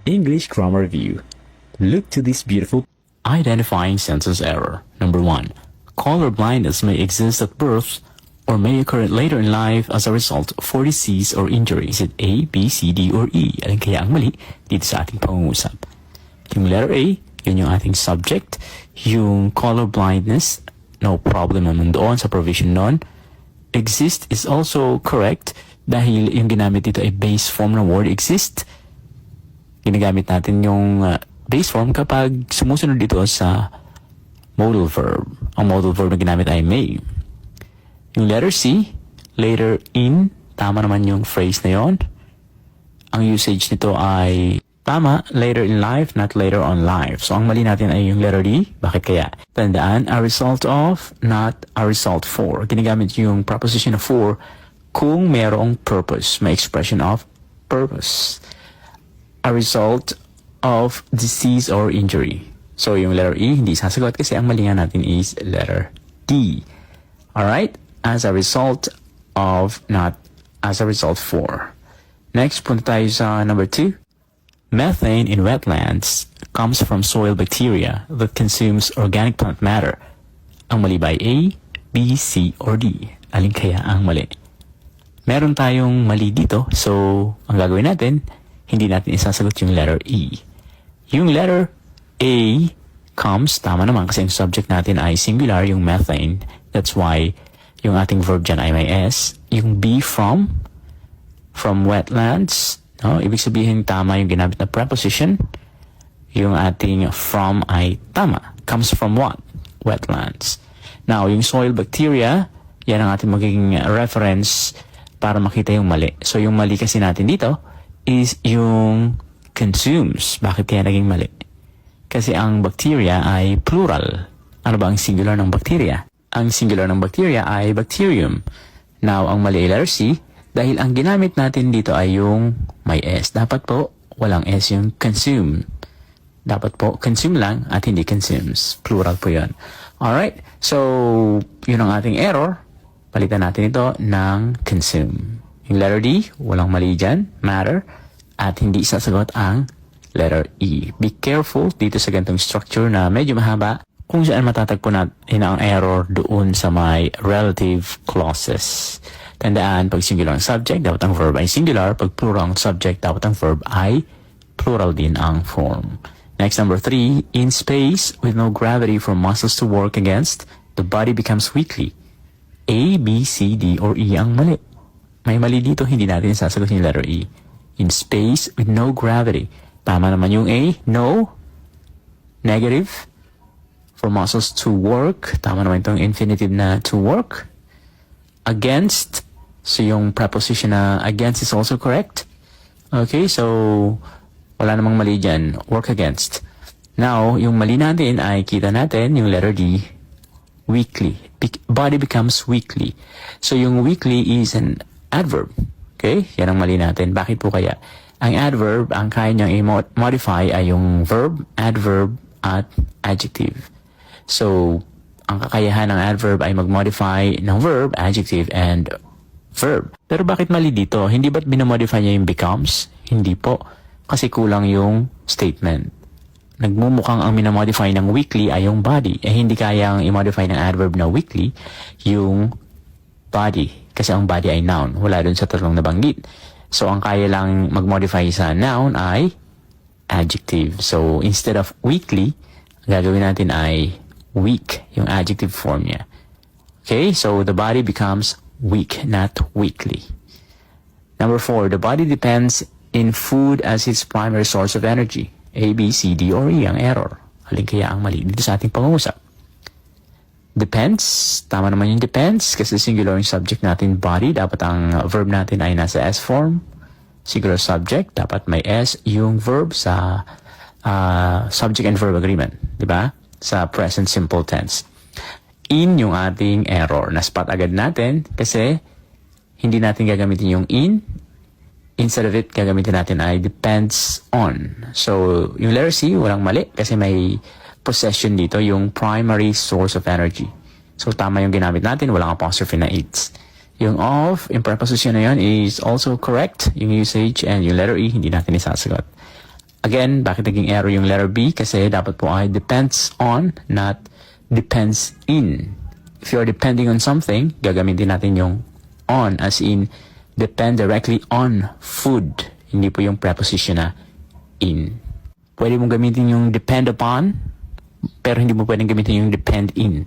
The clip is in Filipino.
English Grammar Review. Look to this beautiful identifying sentence error. Number 1. Color blindness may exist at birth or may occur later in life as a result of disease or injury. Is it A, B, C, D, or E? Alin kaya ang mali dito sa ating pangungusap? Yung letter A, yun yung ating subject. Yung color blindness, no problem naman doon sa provision nun. Exist is also correct dahil yung ginamit dito ay base form ng word exist. Ginagamit natin yung base form kapag sumusunod dito sa modal verb. Ang modal verb na ginamit ay may. Yung letter C, later in, tama naman yung phrase na yon. Ang usage nito ay tama, later in life, not later on life. So ang mali natin ay yung letter D. Bakit kaya? Tandaan, a result of, not a result for. Ginagamit yung preposition of for kung merong purpose. May expression of purpose. A result of disease or injury. So yung letter E, hindi sasagot kasi ang mali nga natin is letter D. Alright? As a result of, not as a result for. Next, punta tayo sa number 2. Methane in wetlands comes from soil bacteria that consumes organic plant matter. Ang mali ba ay A, B, C, or D? Alin kaya ang mali? Meron tayong mali dito, so ang gagawin natin, hindi natin isasagot yung letter E. Yung letter A comes, tama naman kasi yung subject natin ay singular, yung methane. That's why yung ating verb dyan ay may S. Yung B from wetlands, no? Ibig sabihin tama yung ginamit na preposition. Yung ating from ay tama. Comes from what? Wetlands. Now, yung soil bacteria, yan ang ating magiging reference para makita yung mali. So, yung mali kasi natin dito is yung consumes. Bakit kaya naging mali? Kasi ang bacteria ay plural. Ano ba ang singular ng bacteria? Ang singular ng bacteria ay bacterium. Now, ang mali ay letter C dahil ang ginamit natin dito ay yung may S. Dapat po, walang S yung consume. Dapat po, consume lang at hindi consumes. Plural po yun. Alright, so, yun ang ating error. Palitan natin ito ng consume. Yung letter D, walang mali dyan, matter, at hindi sasagot ang letter E. Be careful dito sa ganitong structure na medyo mahaba kung saan matatagpo natin ang error doon sa may relative clauses. Tandaan, pag singular ang subject, dapat ang verb ay singular. Pag plural ang subject, dapat ang verb ay plural din ang form. Next, number 3. In space, with no gravity for muscles to work against, the body becomes weakly. A, B, C, D, or E ang mali. May mali dito, hindi natin sasagot yung letter E. In space, with no gravity. Tama naman yung A, no. Negative. For muscles to work. Tama naman itong infinitive na to work. Against. So yung preposition na against is also correct. Okay, so wala namang mali dyan. Work against. Now, yung mali natin ay kita natin yung letter D. Weakly. Body becomes weakly. So yung weakly is an adverb. Okay, yan ang mali natin. Bakit po kaya? Ang adverb, ang kaya niyang i-modify ay yung verb, adverb, at adjective. So, ang kakayahan ng adverb ay mag-modify ng verb, adjective, and verb. Pero bakit mali dito? Hindi ba't binamodify niya yung becomes? Hindi po. Kasi kulang yung statement. Nagmumukhang ang minamodify ng weakly ay yung body. Hindi kayang i-modify ng adverb na weakly yung body. Kasi ang body ay noun. Wala dun sa tatlong nabanggit. So, ang kaya lang mag-modify sa noun ay adjective. So, instead of weakly, ang gagawin natin ay weak, yung adjective form niya. Okay, so the body becomes weak, not weakly. Number 4, the body depends in food as its primary source of energy. A, B, C, D, or E ang error. Halin kaya ang mali dito sa ating pangungusap. Depends, tama naman yung depends kasi singular yung subject natin body. Dapat ang verb natin ay nasa S form. Singular subject, dapat may S yung verb sa subject and verb agreement. Diba? Sa present simple tense. In yung ating error. Na-spot agad natin kasi hindi natin gagamitin yung in. Instead of it, gagamitin natin ay depends on. So, yung letter C, walang mali kasi may possession dito, yung primary source of energy. So, tama yung ginamit natin, walang apostrophe na it's. Yung of, yung preposition na yun is also correct, yung usage, and yung letter E, hindi natin isasagot. Again, bakit naging error yung letter B? Kasi dapat po ay depends on, not depends in. If you're depending on something, gagamitin natin yung on, as in, depend directly on food. Hindi po yung preposition na in. Pwede mong gamitin yung depend upon, pero hindi mo pwedeng gamitin yung depend in.